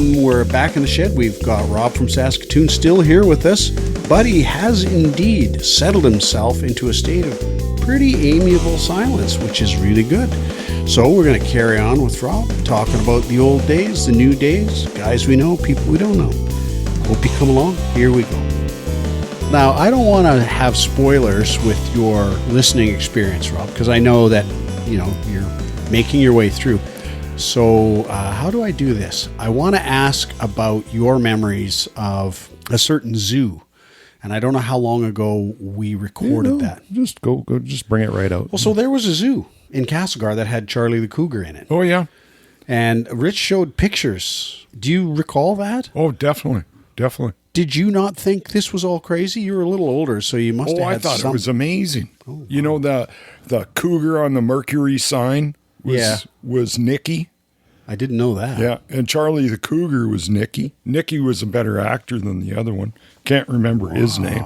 We're back in the shed. We've got Rob from Saskatoon still here with us, but he has indeed settled himself into a state of pretty amiable silence, which is really good. So we're going to carry on with Rob, talking about the old days, the new days, guys we know, people we don't know. Hope you come along. Here we go. Now, I don't want to have spoilers with your listening experience, Rob, because I know that, you're making your way through. So how do I do this? I want to ask about your memories of a certain zoo. And I don't know how long ago we recorded that. Just go, just bring it right out. Well, so there was a zoo in Castlegar that had Charlie the Cougar in it. Oh, yeah. And Rich showed pictures. Do you recall that? Oh, definitely. Did you not think this was all crazy? You were a little older, so you must have had I thought it was amazing. Oh, you know, the cougar on the Mercury sign was Nicky. I didn't know that. Yeah, and Charlie the Cougar was Nicky. Nicky was a better actor than the other one. Can't remember his name.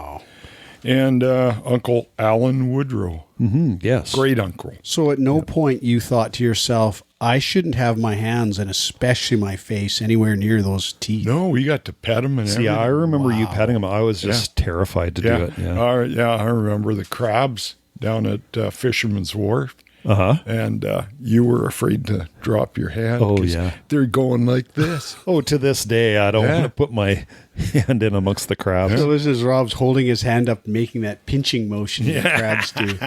And Uncle Alan Woodrow. Mm-hmm, yes. Great uncle. So at no point you thought to yourself, I shouldn't have my hands and especially my face anywhere near those teeth. No, we got to pet him and everything. I remember you petting him. I was just terrified to do it. Yeah. I remember the crabs down at Fisherman's Wharf. Uh-huh. And you were afraid to drop your hand. Oh, yeah. They're going like this. Oh, to this day, I don't want to put my hand in amongst the crabs. So this is Rob's holding his hand up, making that pinching motion that crabs do.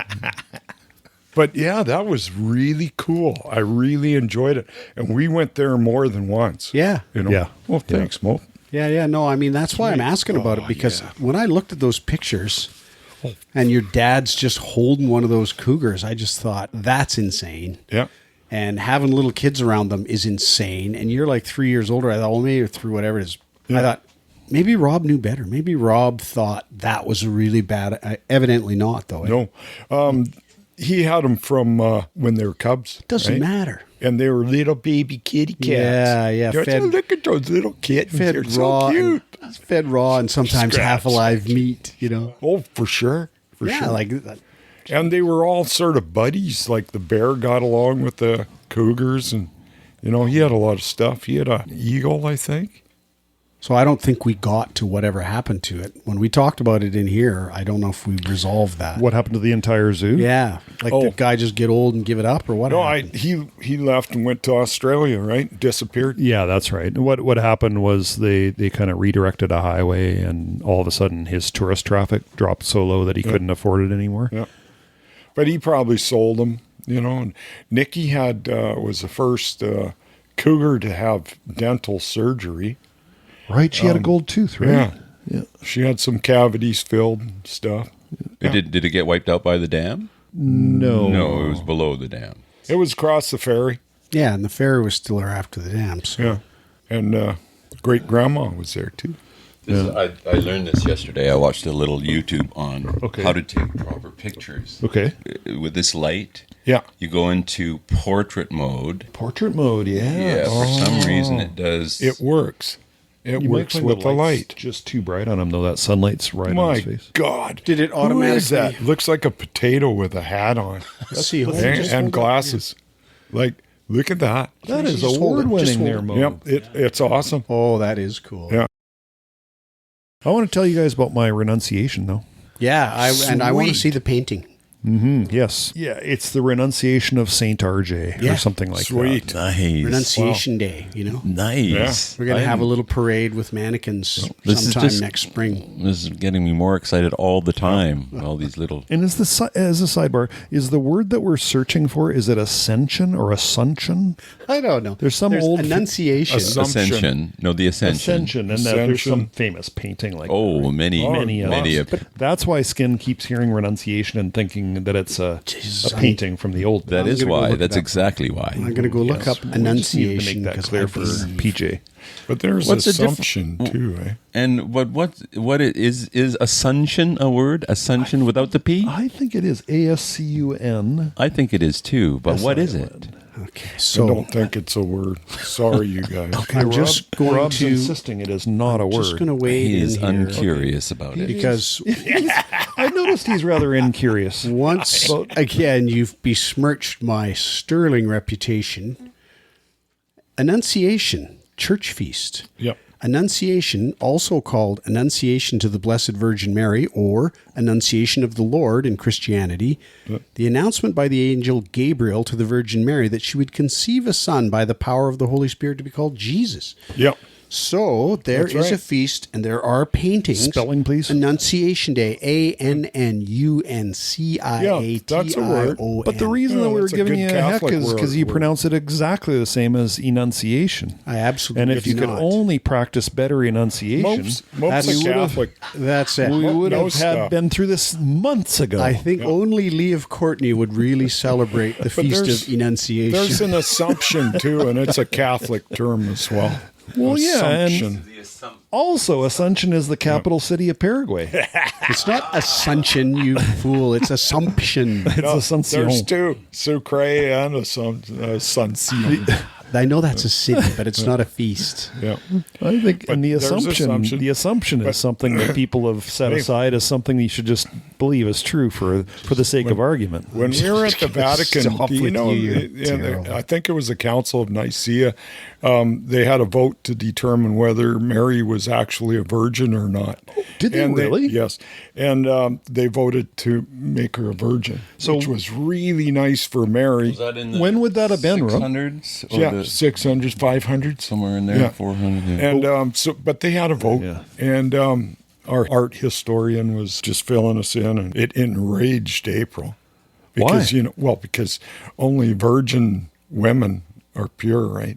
But yeah, that was really cool. I really enjoyed it. And we went there more than once. Yeah. Yeah. Well, thanks, Mo. Yeah. No, I mean, that's why I'm asking about it, because when I looked at those pictures and your dad's just holding one of those cougars, I just thought, that's insane. Yeah. And having little kids around them is insane. And you're like 3 years older. I thought, well, maybe through whatever it is. Yeah. I thought, maybe Rob knew better. Maybe Rob thought that was really bad. Evidently not, though. No. He had them from when they were cubs. It doesn't matter. And they were little baby kitty cats. Yeah. Look at those little kittens. Fed They're raw, so cute. Fed raw and sometimes half alive meat, Oh, for sure. For sure. Like, and they were all sort of buddies. Like the bear got along with the cougars, and he had a lot of stuff. He had an eagle, I think. So I don't think we got to whatever happened to it. When we talked about it in here, I don't know if we resolved that. What happened to the entire zoo? Yeah. Like the guy just get old and give it up, or what? No, he left and went to Australia, right? Disappeared. Yeah, that's right. What happened was they kind of redirected a highway, and all of a sudden his tourist traffic dropped so low that he couldn't afford it anymore. Yeah. But he probably sold them, and Nicky was the first cougar to have dental surgery. Right, she had a gold tooth, right? Yeah. She had some cavities filled and stuff. Yeah. Did it get wiped out by the dam? No. No, it was below the dam. It was across the ferry. Yeah, and the ferry was still there after the dam. So. Yeah. And great-grandma was there, too. I learned this yesterday. I watched a little YouTube on how to take proper pictures. Okay. With this light. Yeah. You go into portrait mode. Portrait mode, yeah. Yeah, for some reason it does. It works. It works with the light. Just too bright on him, though. That sunlight's right on his face. My God. Did it automatically? Who is that? Looks like a potato with a hat on. Let's see. And glasses. Like, look at that. That is award-winning there, Mo. Yep, it's awesome. Oh, that is cool. Yeah. I want to tell you guys about my renunciation, though. Yeah, I want to see the painting. Mm-hmm, yes. Yeah, it's the renunciation of Saint RJ or something like that. Nice. Renunciation Day, Nice. Yeah. We're going to have a little parade with mannequins sometime next spring. This is getting me more excited all the time. All these little... And as a sidebar, is the word that we're searching for, is it ascension or assumption? I don't know. There's old... Annunciation. Ascension. No, the Ascension. Ascension. And there's some famous painting like that. Many of But that's why Skin keeps hearing renunciation and thinking that it's a painting from the old. That is why. That's exactly why. I'm going to go look up Annunciation. To make that clear for PJ. But there's assumption too, eh? And what is ascension a word? Ascension without the P? I think it is ASCUN. I think it is too. But what is it? Okay, so I don't think it's a word. Sorry, you guys. I'm just going Rob's insisting it is not a word. Just going to wait. He is in here. uncurious about it Because I noticed he's rather incurious. Once again, you've besmirched my sterling reputation. Annunciation. church feast. Yep. Annunciation, also called Annunciation to the Blessed Virgin Mary or Annunciation of the Lord in Christianity, the announcement by the angel Gabriel to the Virgin Mary that she would conceive a son by the power of the Holy Spirit to be called Jesus. Yep. So there That's is right. a feast, and there are paintings. Spelling, please. Annunciation Day, ANNUNCIATION. Yeah, that's a word. But the reason that we were that's a giving good you a heck Catholic is because you word. pronounce it exactly the same as enunciation. I absolutely And if do you could not. only practice better enunciation, Most That's- of we would've- Catholic. That's it. we would No have had stuff. been through this months ago. I think only Lee of Courtenay would really celebrate the Feast there's- of Enunciation. There's an assumption too, and it's a Catholic term as well. Well, yeah, and Assumption. also Asuncion is the capital city of Paraguay. It's not Assumption, you fool. It's Assumption. It's Asuncion. There's two, Sucre and Asuncion. I know that's a city, but it's not a feast. Yeah. I think, But and the there's assumption, the assumption is something that people have set aside as something you should just believe is true for the sake of argument. When we were at the Vatican, Stop do you with know, you, you're terrible. I think it was the Council of Nicaea, they had a vote to determine whether Mary was actually a virgin or not. Did they And really? Yes. And they voted to make her a virgin, which was really nice for Mary. Was that in the When would that have been, Rob? 600s? Or Yeah, the- 600s, 500s. somewhere in there, Yeah. 400. Yeah. And but they had a vote, Yeah. and our art historian was just filling us in, and it enraged April because Why? because only virgin women are pure, right?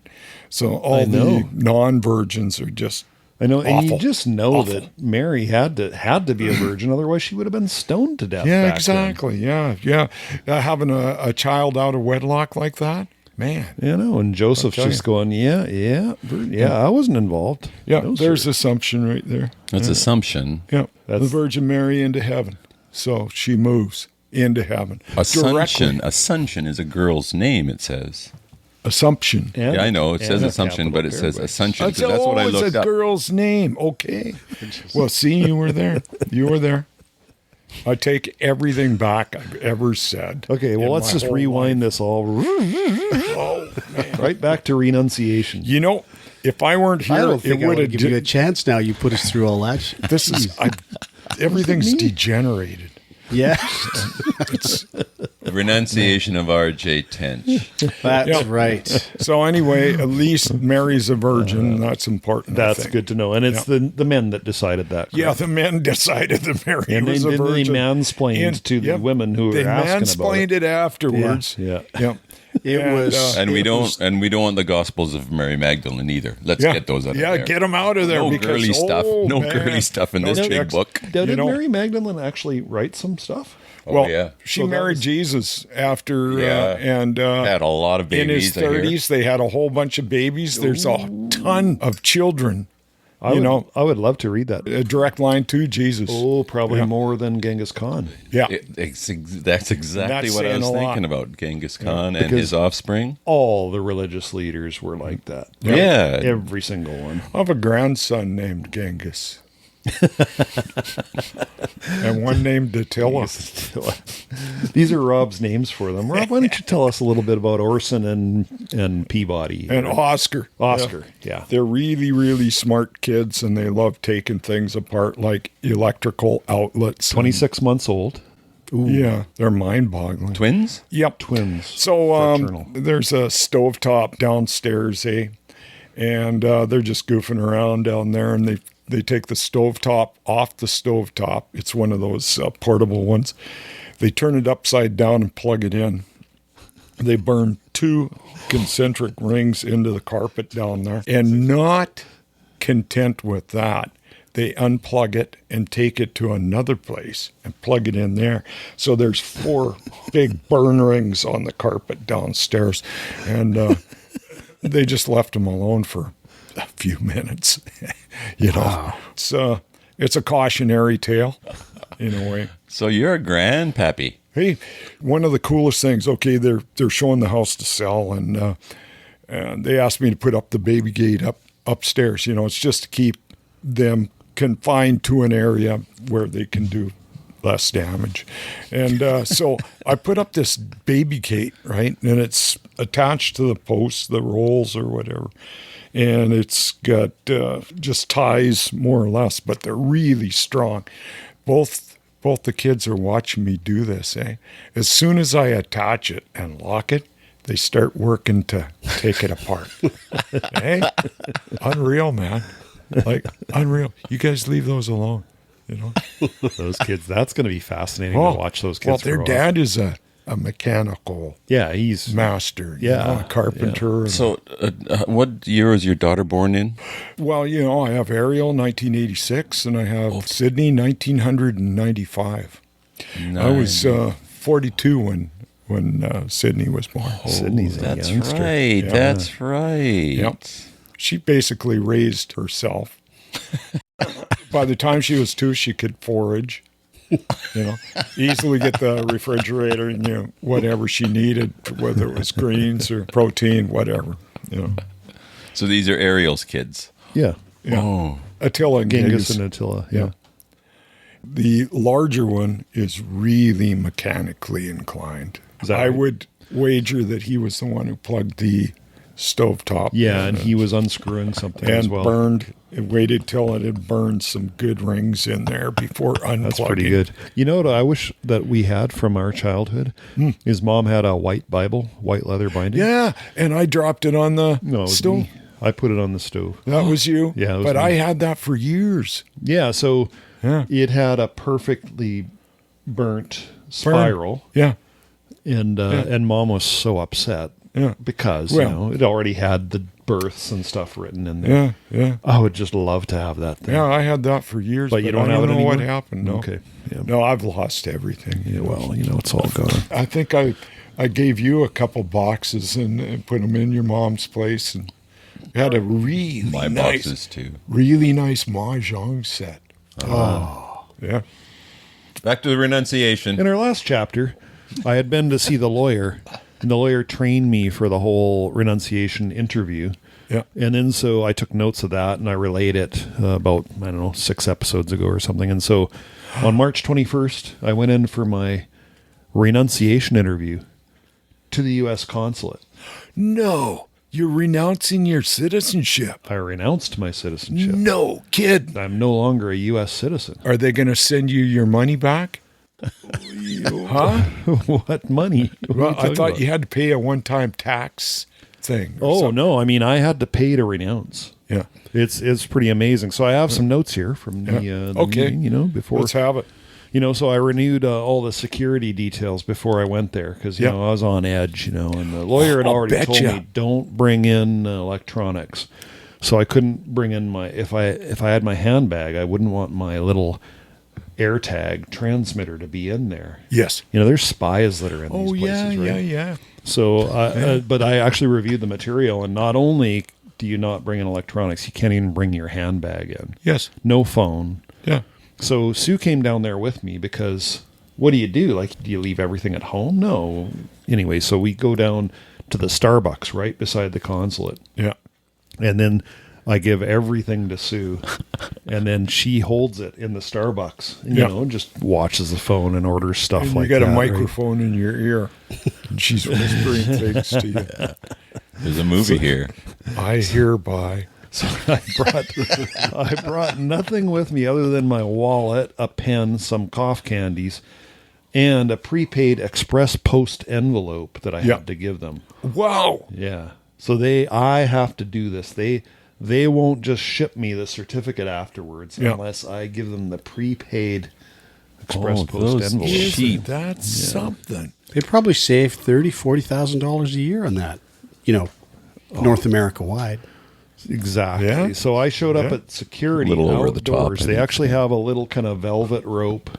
So all I know. the non-virgins are just I know, and you awful. just know Awful. that Mary had to be a virgin, otherwise she would have been stoned to death. yeah, back exactly, yeah. Having a child out of wedlock like that, man. then. You know, and Joseph's I'll tell just going, yeah, I wasn't involved. Yeah, No, there's sir. assumption right there. That's assumption. Yeah, the That's- Virgin Mary into heaven, so she moves into heaven. Assumption. Directly. Assumption is a girl's name, it says. Assumption. And- Yeah, I know. It and says the Assumption, but it capital says Paraguay. Assumption. 'Cause that's what I it's looked a up. girl's name. Okay. Well, see, you were there. You were there. I take everything back I've ever said. Okay, well, in let's my just whole rewind life. this all Oh, man. right back to renunciation. You know, if I weren't I here, don't it think I would would have. give you a chance now. You put us through all that. This is everything's degenerated. Yeah, It's The renunciation of R.J. Tench. that's Yeah. right. so anyway. At least Mary's a virgin. That's important. I That's think. good to know. And it's the men that decided that. Yeah, correct? the men decided that Mary And was a they virgin. mansplained to the women who were they asking about mansplained it afterwards. Yeah. Yeah. It was- And we It don't was- and we don't want the Gospels of Mary Magdalene either. Let's Yeah. get those out of Yeah, there. get them out of there. No because, girly stuff. oh, No man. girly stuff in No this big text. book. Did You know- Mary Magdalene actually write some stuff? Oh, Well, yeah. she So that married was- Jesus after, Yeah. and Had a lot of in babies. his I hear. 30s, they had a whole bunch of babies. There's a ton of children. I would love to read that. A direct line to Jesus. Oh, probably Yeah. more than Genghis Khan. Yeah. That's exactly That's what I saying was a lot. thinking about. Genghis Khan and because- his offspring. All the religious leaders were like that. Yeah. Every single one. I have a grandson named Genghis. And one named Attila. These are Rob's names for them. Rob, why don't you tell us a little bit about Orson and Peabody? And Oscar. Oscar, yeah. They're really, really smart kids, and they love taking things apart like electrical outlets. 26 months old. Yeah, they're mind-boggling. Twins? Yep. Twins. So Fraternal. there's a stovetop downstairs, and they're just goofing around down there, and they take the stovetop off the stovetop. It's one of those portable ones. They turn it upside down and plug it in. They burn 2 concentric rings into the carpet down there. And not content with that, they unplug it and take it to another place and plug it in there. So there's 4 big burn rings on the carpet downstairs. And they just left them alone for a few minutes. Wow. It's a cautionary tale in a way. So you're a grandpappy. Hey, one of the coolest things. Okay, they're showing the house to sell, and they asked me to put up the baby gate upstairs. It's just to keep them confined to an area where they can do less damage. And so I put up this baby gate, right, and it's attached to the posts, the rolls or whatever. And it's got just ties more or less, but they're really strong. Both the kids are watching me do this. As soon as I attach it and lock it, they start working to take it apart. Unreal, man. Like, unreal. You guys leave those alone. Those kids, that's going to be fascinating to watch those kids. Well, their dad is a mechanical he's master, a carpenter. Yeah. So what year was your daughter born in? Well, I have Ariel, 1986, and I have Sydney, 1995. Nice. I was 42 when Sydney was born. Sydney's that's a youngster. Right. Yeah. That's right. Yep. She basically raised herself. By the time she was 2, she could forage. Easily get the refrigerator and whatever she needed, whether it was greens or protein, whatever. So these are Ariel's kids. Yeah. Oh, Attila and Genghis and Attila. Yeah. The larger one is really mechanically inclined. I would wager that he was the one who plugged the stovetop. Yeah, and he was unscrewing something as well. And waited till it had burned some good rings in there before unplugging. That's pretty good. You know what I wish that we had from our childhood? His mom had a white Bible, white leather binding. Yeah, and I dropped it on the stove. Me. I put it on the stove. That was you? Yeah, but me. I had that for years. Yeah, so it had a perfectly burnt spiral. Yeah. And Mom was so upset because, it already had the births and stuff written in there. Yeah. I would just love to have that thing. Yeah, I had that for years. But you don't have it anymore? What happened. No. Okay. Yeah. No, I've lost everything. Yeah, well, it's all gone. I think I gave you a couple boxes and put them in your mom's place, and had a really boxes too. Really nice mahjong set. Oh, yeah. Back to the renunciation. In our last chapter, I had been to see the lawyer, and the lawyer trained me for the whole renunciation interview. Yeah. And then so I took notes of that, and I relayed it about, 6 episodes ago or something. And so on March 21st, I went in for my renunciation interview to the U.S. consulate. No, you're renouncing your citizenship. I renounced my citizenship. No, kid. I'm no longer a U.S. citizen. Are they going to send you your money back? Huh? What money? Well, I thought you had to pay a one-time tax thing. Oh, no. I mean, I had to pay to renounce. Yeah. It's pretty amazing. So I have some notes here from the meeting, before. Let's have it. So I renewed all the security details before I went there because, I was on edge, and the lawyer had already told me, don't bring in electronics. So I couldn't bring in if I had my handbag, I wouldn't want my little AirTag transmitter to be in there. Yes. There's spies that are in these places, right? Yeah. So, but I actually reviewed the material, and not only do you not bring in electronics, you can't even bring your handbag in. Yes. No phone. Yeah. So Sue came down there with me because what do you do? Like, do you leave everything at home? No. Anyway, so we go down to the Starbucks right beside the consulate. Yeah. And then I give everything to Sue, and then she holds it in the Starbucks, and, just watches the phone and orders stuff and like that. You got a microphone in your ear, and she's whispering things to you. There's a movie here. I hereby. So I brought nothing with me other than my wallet, a pen, some cough candies, and a prepaid express post envelope that I had to give them. Wow. Yeah. So I have to do this. They won't just ship me the certificate afterwards unless I give them the prepaid express post envelope. That's something. They'd probably save $30,000-$40,000 a year on that, North America wide. Exactly. Yeah. So I showed up at security a little over the outdoors. top. They actually have a little kind of velvet rope,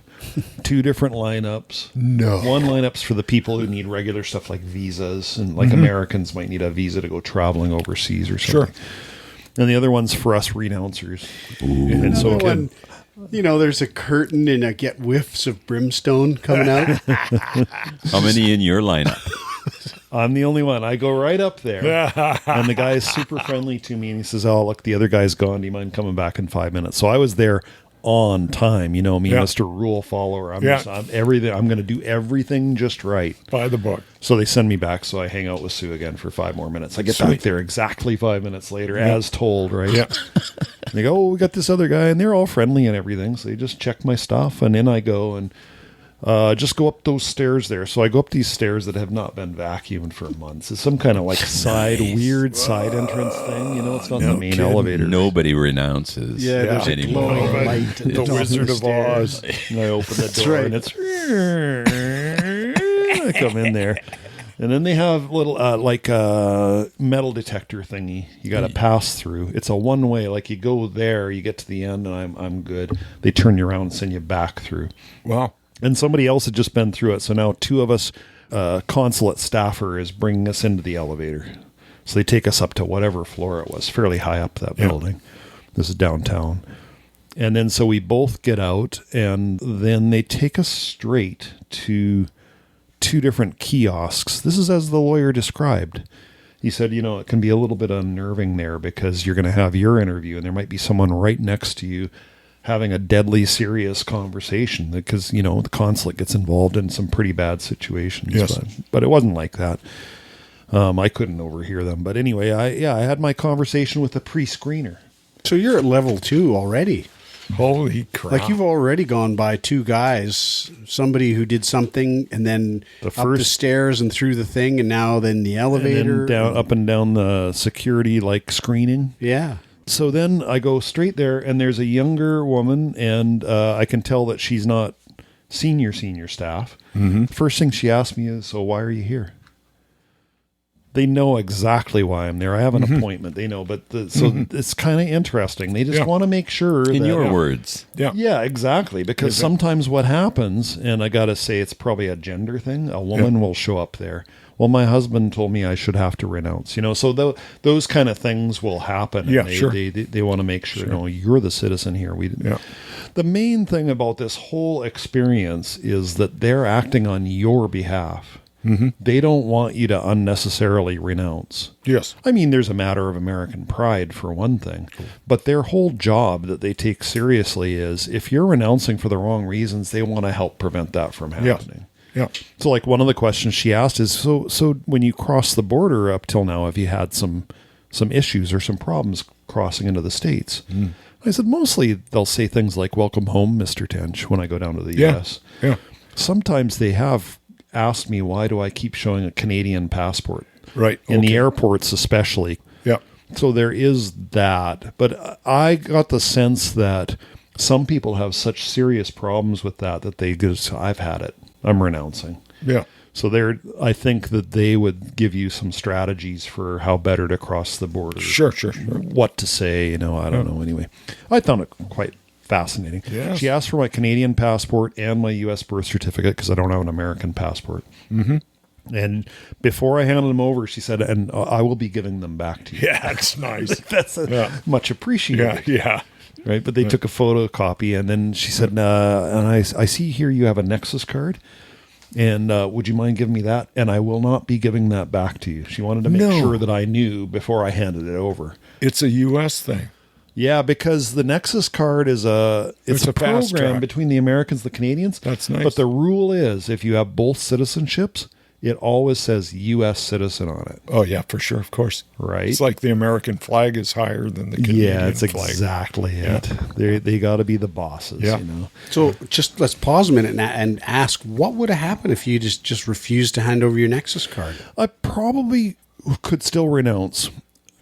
2 different lineups. No. One lineup's for the people who need regular stuff like visas, and like Americans might need a visa to go traveling overseas or something. Sure. And the other one's for us renouncers. And so one, there's a curtain and I get whiffs of brimstone coming out. How many in your lineup? I'm the only one. I go right up there, and the guy is super friendly to me, and he says, "Oh, look, the other guy's gone. Do you mind coming back in 5 minutes?" So I was there on time. You know me, Yeah. Mr. Rule Follower. I'm going to do everything just right. By the book. So they send me back, so I hang out with Sue again for 5 more minutes. I get back there exactly 5 minutes later, as told, right? Yeah. And they go, oh, we got this other guy, and they're all friendly and everything. So they just check my stuff, and in I go, and just go up those stairs there. So I go up these stairs that have not been vacuumed for months. It's some kind of like weird side entrance thing. You know, it's not the main elevator. Nobody renounces there's a anymore. glowing light. The Wizard of Oz. And I open the door, and it's... I come in there. And then they have little, metal detector thingy you got to pass through. It's a one-way. Like, you go there, you get to the end, and I'm good. They turn you around and send you back through. Wow. And somebody else had just been through it. So now 2 of us, consulate staffer is bringing us into the elevator. So they take us up to whatever floor it was, fairly high up that building. This is downtown. And then so we both get out, and then they take us straight to 2 different kiosks. This is as the lawyer described. He said, you know, it can be a little bit unnerving there because you're going to have your interview, and there might be someone right next to you having a deadly serious conversation because, you know, the consulate gets involved in some pretty bad situations. Yes. But it wasn't like that. I couldn't overhear them. But anyway, I had my conversation with a pre-screener. So you're at level 2 already. Holy crap. Like, you've already gone by 2 guys, somebody who did something, and then up the stairs and through the thing, and now then the elevator. And then up and down the security, like, screening. Yeah. So then I go straight there, and there's a younger woman, and I can tell that she's not senior staff. Mm-hmm. First thing she asked me is, so why are you here? They know exactly why I'm there. I have an appointment. They know, but it's kind of interesting. They just want to make sure In that, your words. Yeah, exactly. Because sometimes what happens, and I got to say it's probably a gender thing, a woman will show up there. Well, my husband told me I should have to renounce, you know, so those kind of things will happen. Yeah, They want to make sure, no, you're the citizen here. The main thing about this whole experience is that they're acting on your behalf. Mm-hmm. They don't want you to unnecessarily renounce. Yes. I mean, there's a matter of American pride for one thing, but their whole job that they take seriously is if you're renouncing for the wrong reasons, they want to help prevent that from happening. Yeah. So like one of the questions she asked is, so when you cross the border up till now, have you had some issues or some problems crossing into the States? Mm. I said, mostly they'll say things like, welcome home, Mr. Tench, when I go down to the U.S. Yeah. Sometimes they have asked me, why do I keep showing a Canadian passport? Right. In the airports especially. Yeah. So there is that. But I got the sense that some people have such serious problems with that they just, I've had it. I'm renouncing. Yeah. So I think that they would give you some strategies for how better to cross the border. Sure. What to say, you know, I don't know. Anyway, I found it quite fascinating. Yes. She asked for my Canadian passport and my U.S. birth certificate because I don't have an American passport. Mm-hmm. And before I handed them over, she said, and I will be giving them back to you. Yeah, that's nice. That's much appreciated. Yeah. Right, but they took a photocopy, and then she said, and I see here you have a Nexus card, and would you mind giving me that? And I will not be giving that back to you. She wanted to make sure that I knew before I handed it over. It's a U.S. thing. Yeah, because the Nexus card is it's a fast program track between the Americans and the Canadians. That's nice. But the rule is, if you have both citizenships, it always says U.S. citizen on it. Oh, yeah, for sure, of course. Right? It's like the American flag is higher than the Canadian flag. Yeah, it's exactly it. They got to be the bosses, you know. So just let's pause a minute and ask, what would have happened if you just refused to hand over your Nexus card? I probably could still renounce.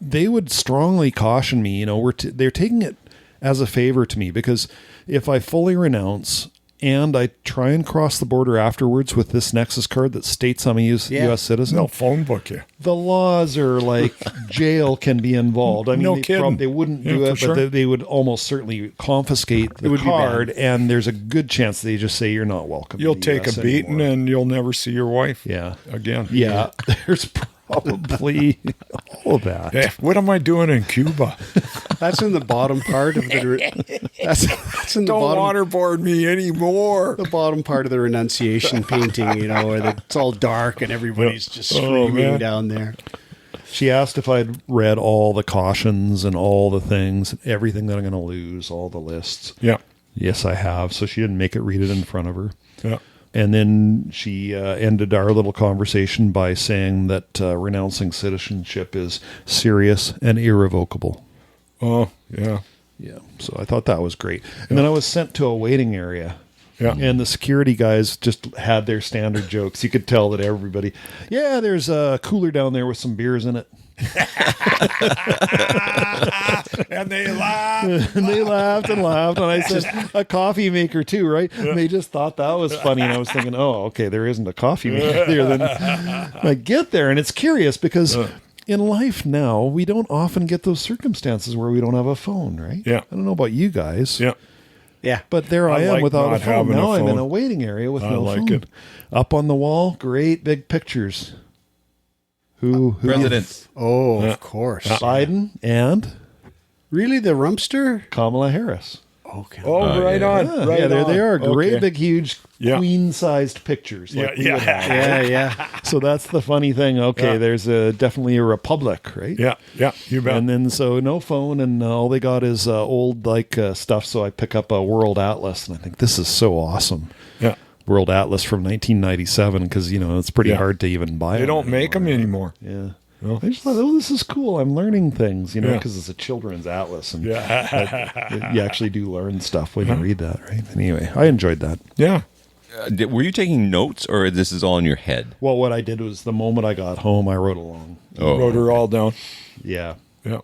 They would strongly caution me, you know, they're taking it as a favor to me because if I fully renounce and I try and cross the border afterwards with this Nexus card that states I'm a U.S. citizen, they'll phone book you. The laws are like jail can be involved. I mean, they wouldn't do it, but they would almost certainly confiscate the card, and there's a good chance they just say you're not welcome. You'll take a beating and you'll never see your wife again. Yeah, there's probably all of that. Yeah. What am I doing in Cuba? That's in the bottom part of the. That's in the Don't bottom. waterboard me anymore. The bottom part of the renunciation painting, you know, where it's all dark and everybody's just screaming down there. She asked if I'd read all the cautions and all the things, everything that I'm going to lose, all the lists. Yeah. Yes, I have. So she didn't make it read it in front of her. Yeah. And then she ended our little conversation by saying that renouncing citizenship is serious and irrevocable. Oh, yeah. Yeah. So I thought that was great. And then I was sent to a waiting area. Yeah. And the security guys just had their standard jokes. You could tell that everybody, yeah, there's a cooler down there with some beers in it. And they laughed. And they laughed and laughed. And I said, a coffee maker too, right? And they just thought that was funny. And I was thinking, oh, okay, there isn't a coffee maker there. Then I get there, and it's curious because in life now, we don't often get those circumstances where we don't have a phone, right? Yeah. I don't know about you guys. Yeah. Yeah. But there I am like without not a phone. having a Now I'm in phone. a waiting area with I no like phone. it. Up on the wall, great big pictures. Who President. Oh, of course. Biden and Really, the Rumpster? Kamala Harris. Okay. Oh, right on. Yeah, Right there on. they are. Great Okay. big, huge, Yeah. queen-sized pictures. Yeah, like we would have. Yeah. So that's the funny thing. Okay, Yeah. there's definitely a republic, right? Yeah, you bet. And then so no phone, and all they got is old stuff. So I pick up a World Atlas, and I think this is so awesome. yeah. World Atlas from 1997, because it's pretty Yeah. hard to even buy. They don't make them anymore. Yeah. No. I just thought, oh, this is cool. I'm learning things, Yeah. because it's a children's atlas, and Yeah. you actually do learn stuff when you read that, right? Anyway, I enjoyed that. Yeah. Were you taking notes, or this is all in your head? Well, what I did was the moment I got home, I wrote along. Wrote her all down. Yeah. Yeah.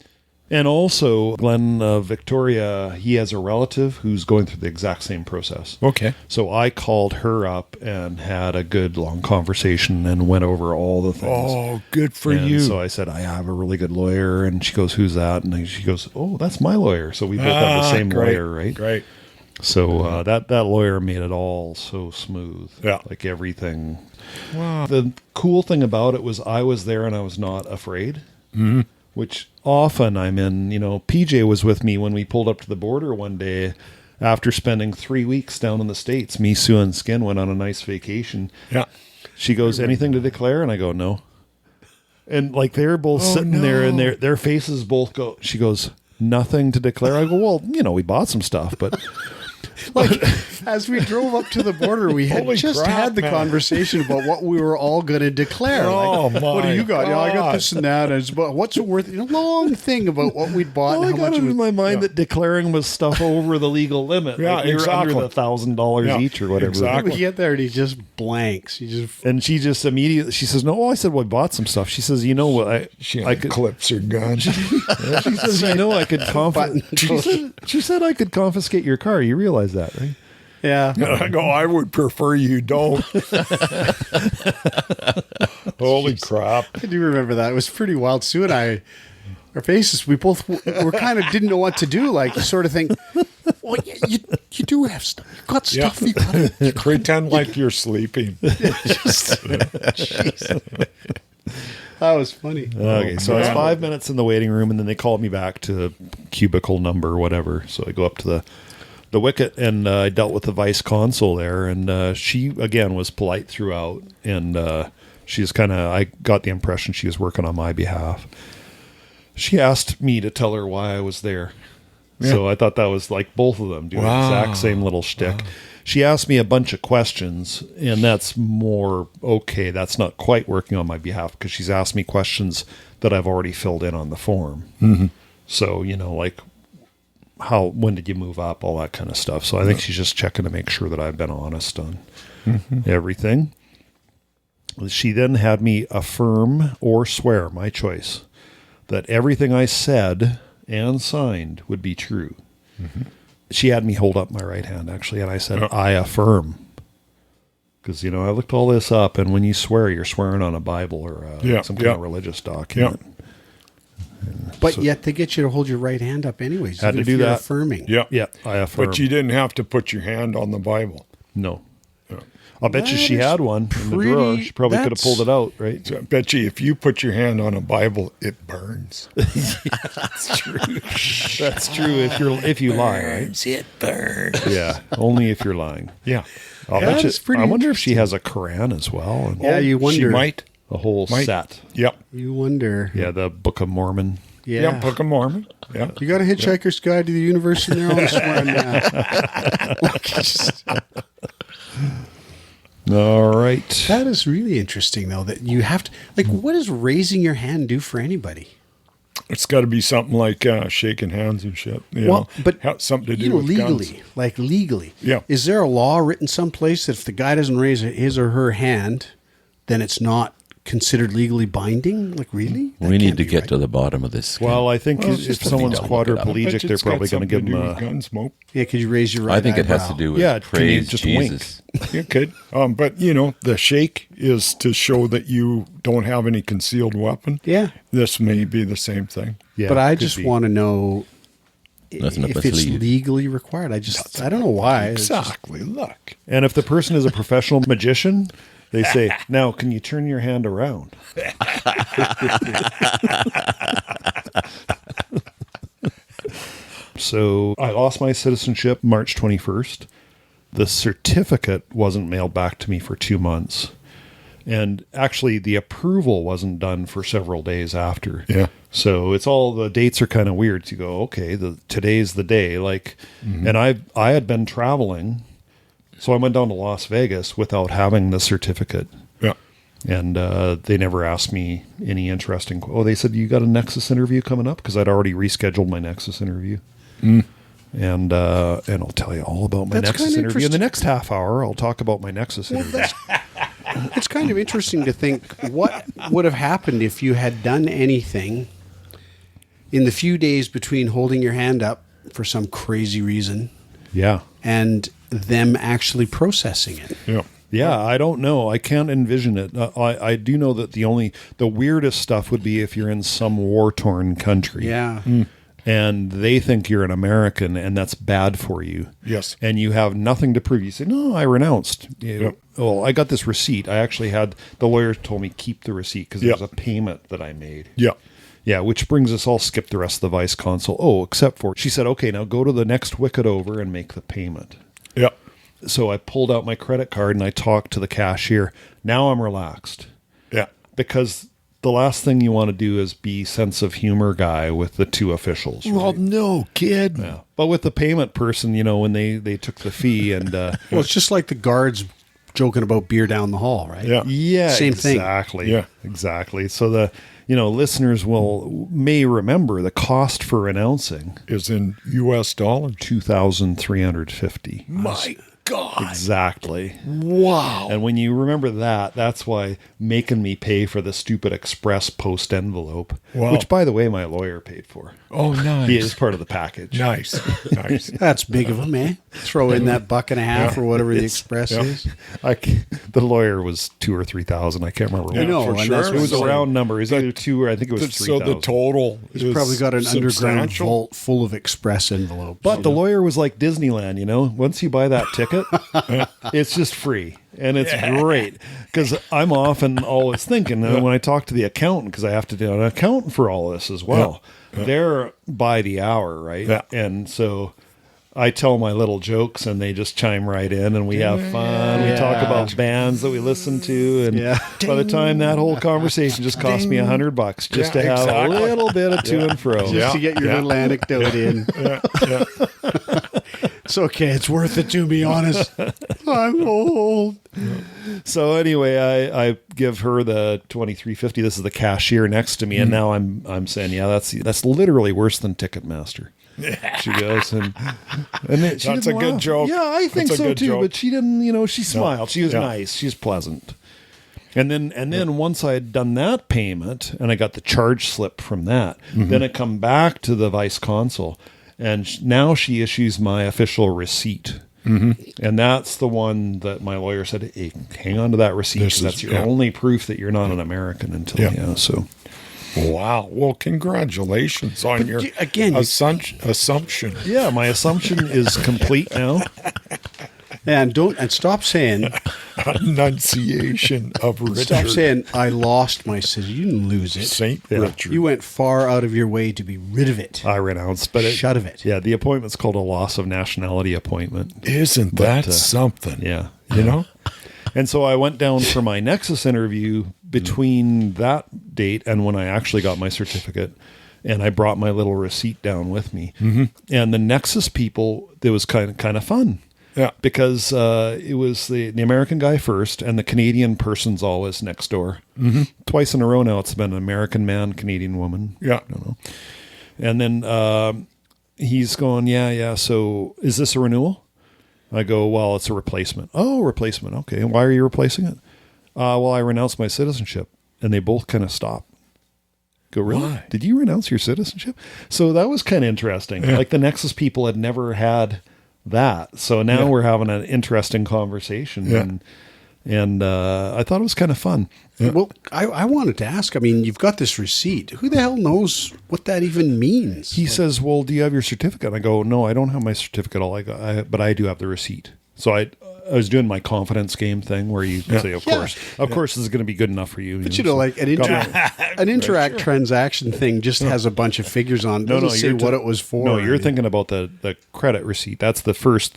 And also, Glenn Victoria, he has a relative who's going through the exact same process. Okay. So I called her up and had a good long conversation and went over all the things. Oh, good for And you. So I said, I have a really good lawyer. And she goes, who's that? And she goes, oh, that's my lawyer. So we both have the same great, lawyer, right? Great. So that lawyer made it all so smooth. Yeah. Like everything. Wow. The cool thing about it was I was there and I was not afraid. Mm-hmm. Which often I'm in, PJ was with me when we pulled up to the border one day after spending 3 weeks down in the States. Me, Sue, and Skin went on a nice vacation. Yeah. She goes, anything to declare? And I go, no. And they're both sitting there and their faces both go, she goes, nothing to declare. I go, well, we bought some stuff, but As we drove up to the border, we had Holy just crap, had the man. conversation about what we were all going to declare. Oh, what do you got? my Yeah, I got God. this and that. And it's about what's it worth? A long thing about what we'd bought I and how got much it it was. in my mind that declaring was stuff over the legal limit. Yeah, you're exactly. under the $1,000 Yeah, each or whatever. exactly. We get there and he just blanks. He just And she just immediately, she says, no, I said, well, I bought some stuff. She says, you know what? She I could, clips her gun. she says, I could she said I could confiscate your car. You realize that, right? yeah. I go, I would prefer you don't. Holy crap. I do remember that. It was pretty wild. Sue and I, our faces, we both were kind of didn't know what to do. Like, you sort of think, well, you do have stuff. You've got stuff. You got it. Pretend like you're sleeping. Jeez. That was funny. Okay, so I was man. 5 minutes in the waiting room, and then they called me back to cubicle number, whatever. So I go up to the wicket, and I dealt with the vice consul there, and she, again, was polite throughout, and she's I got the impression she was working on my behalf. She asked me to tell her why I was there. Yeah. So I thought that was like both of them doing the Wow. exact same little shtick. She asked me a bunch of questions, and that's more okay. That's not quite working on my behalf because she's asked me questions that I've already filled in on the form. Mm-hmm. So, like when did you move up, all that kind of stuff. So I think she's just checking to make sure that I've been honest on everything. She then had me affirm or swear, my choice, that everything I said and signed would be true. Mm-hmm. She had me hold up my right hand, actually, and I said, I affirm. Because, I looked all this up, and when you swear, you're swearing on a Bible or some kind of religious document. But yet they get you to hold your right hand up anyways. Had even to if do you're that. affirming. Yeah. Yeah, I affirm. But you didn't have to put your hand on the Bible. No. I'll bet you That she is had one in the pretty- drawer. She probably could have pulled it out, right? So I bet you if you put your hand on a Bible, it burns. That's true if you lie, right? It burns. Yeah, only if you're lying. Yeah. I'll Yeah, bet you, that's pretty I wonder if she has a Quran as well. And Yeah, you wonder. She might. a whole Might. set. Yep. You wonder. Yeah, the Book of Mormon. Yeah, Book of Mormon. Yeah. You got a Hitchhiker's Guide to the Universe in there? I swear All right. That is really interesting, though, that you have to, like, what does raising your hand do for anybody? It's got to be something like shaking hands and shit. But something to do with legally, guns. like legally. Yeah. Is there a law written someplace that if the guy doesn't raise his or her hand, then it's not considered legally binding? Like, really? We need to get to the bottom of this. Well, I think if just someone's something to look it up. quadriplegic, they're probably going to give them a... Gunsmoke. Yeah, could you raise your right I think it has eyebrow? to do with Yeah, can you praise just Jesus. You could. But, the shake is to show that you don't have any concealed weapon. Yeah. This may be the same thing. Yeah, But I could just be. want to know Nothing up if its it's sleeve. legally required. I don't know why. It's just- Exactly. Look. And if the person is a professional magician, they say, now, can you turn your hand around? So I lost my citizenship March 21st. The certificate wasn't mailed back to me for 2 months. And actually, the approval wasn't done for several days after. Yeah. So it's all, the dates are kind of weird. So you go, okay, today's the day. Like, and I had been traveling. So I went down to Las Vegas without having the certificate. Yeah. And they never asked me any interesting. They said, you got a Nexus interview coming up? Because I'd already rescheduled my Nexus interview. And I'll tell you all about my That's Nexus kinda interview. In the interesting. next half hour, I'll talk about my Nexus interview. It's kind of interesting to think what would have happened if you had done anything in the few days between holding your hand up for some crazy reason Yeah. and them actually processing it. Yeah. Yeah, I don't know. I can't envision it. I do know that the weirdest stuff would be if you're in some war-torn country. Yeah. And they think you're an American, and that's bad for you. Yes. And you have nothing to prove. You say, no, I renounced. Yep. Well, I got this receipt. I actually had, the lawyer told me keep the receipt because Yep. there's a payment that I made. Yeah. Yeah, which brings us all skip the rest of the vice consul. Oh, except for, she said, okay, now go to the next wicket over and make the payment. Yeah. So I pulled out my credit card and I talked to the cashier. Now I'm relaxed Yeah. because the last thing you want to do is be sense of humor guy with the two officials. Right? Well, no, kid. Yeah. But with the payment person, when they took the fee and Well, it's just like the guards joking about beer down the hall, right? Yeah. yeah, Same thing. exactly. Yeah. Exactly. So the listeners may remember the cost for renouncing Is in U.S. dollars. $2,350. My God. Exactly. Wow. And when you remember that, that's why making me pay for the stupid express post envelope, Wow. which, by the way, my lawyer paid for. Oh, nice. He is part of the package. Nice. Nice. That's big of them, eh? Throw in that $1.50 or whatever the express is. The lawyer was $2,000 or $3,000. I can't remember. I know, for and sure. that's It was a what I'm round number. It was either two or I think it was So 3,000. the total He's is probably got an underground substantial. vault full of express envelopes. But the lawyer was like Disneyland, Once you buy that ticket, it's just free. And it's great because I'm often always thinking when I talk to the accountant, because I have to do an accountant for all this as well. Yeah. They're by the hour, right? Yeah. And so I tell my little jokes and they just chime right in and we have fun. We talk about bands that we listen to. And by the time that whole conversation just cost me $100 just to have exactly. a little bit of to and fro. Just to get your little anecdote in. Yeah. It's okay. It's worth it, to be honest. I'm old. So anyway, I give her the $2,350. This is the cashier next to me, and now I'm saying, that's literally worse than Ticketmaster. She goes and then she That's a didn't good laugh. joke. Yeah, I think That's a so good too. joke. But she didn't. She smiled. She was Yeah. nice. She's pleasant. And then once I had done that payment and I got the charge slip from that, then I come back to the vice consul, and now she issues my official receipt. And that's the one that my lawyer said, hey, hang on to that receipt because that's your only proof that you're not an American until so. Wow. Well, congratulations on your assumption. Yeah, my assumption is complete now. And stop saying Enunciation of Richard. stop saying I lost my city. You didn't lose it. Saint Richard. You went far out of your way to be rid of it. I renounced, but Shut of it. Yeah, the appointment's called a loss of nationality appointment. Isn't that something? Yeah. You know? And so I went down for my Nexus interview between that date and when I actually got my certificate And I brought my little receipt down with me. And the Nexus people, it was kind of fun. Yeah. Because it was the American guy first, and the Canadian person's always next door. Twice in a row now, it's been an American man, Canadian woman. Yeah. I don't know. And then he's going, yeah, so is this a renewal? I go, well, it's a replacement. Oh, replacement. Okay. And why are you replacing it? Well, I renounced my citizenship. And they both kind of stop. Go, really? Why? Did you renounce your citizenship? So that was kind of interesting. Yeah. Like the Nexus people had never had that. So now we're having an interesting conversation. Yeah. And I thought it was kind of fun. Yeah. Well, I wanted to ask, I mean, you've got this receipt. Who the hell knows what that even means? He says, well, do you have your certificate? I go, no, I don't have my certificate. But I do have the receipt. So I was doing my confidence game thing where you say, of course, this is going to be good enough for you. But like an Interact transaction thing just has a bunch of figures on it. Doesn't say what it was for. No, you're thinking about the credit receipt. That's the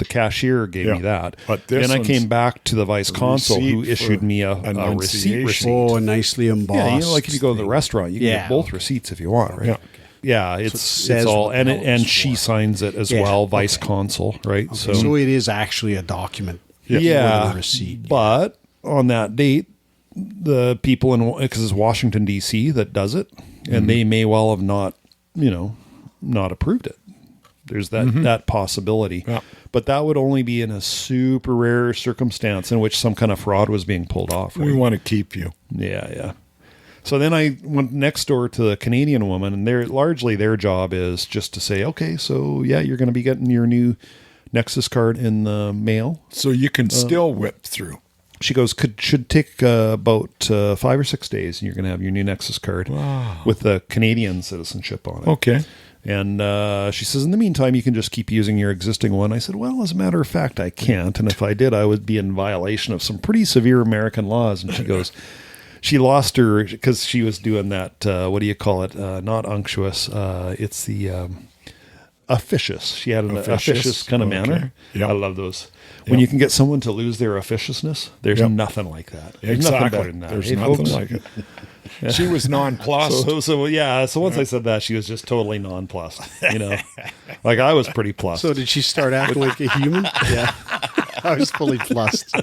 cashier gave me that. But then I came back to the vice consul who issued me a receipt. Oh, nicely embossed. Yeah, like if you go to the restaurant, you can get both receipts if you want, right? Yeah, it's all, and she signs it as well, vice consul, right? Okay. So it is actually a document. Yeah, a receipt. But on that date, the people because it's Washington D.C. that does it, and they may well have not approved it. There's that possibility, but that would only be in a super rare circumstance in which some kind of fraud was being pulled off. Right? We want to keep you. Yeah. So then I went next door to the Canadian woman, and their job is just to say, okay, so you're going to be getting your new Nexus card in the mail. So you can still whip through. She goes, should take about 5 or 6 days, and you're going to have your new Nexus card with the Canadian citizenship on it. Okay. And she says, in the meantime, you can just keep using your existing one. I said, well, as a matter of fact, I can't. And if I did, I would be in violation of some pretty severe American laws. And she goes... She lost her because she was doing that, what do you call it? Not unctuous. It's the officious. She had an officious kind of manner. Yeah. I love those. When you can get someone to lose their officiousness, there's nothing like that. There's nothing better than that. There's nothing like it. She was nonplussed. So once I said that, she was just totally nonplussed. Like I was pretty plussed. So did she start acting like a human? Yeah. I was fully plussed.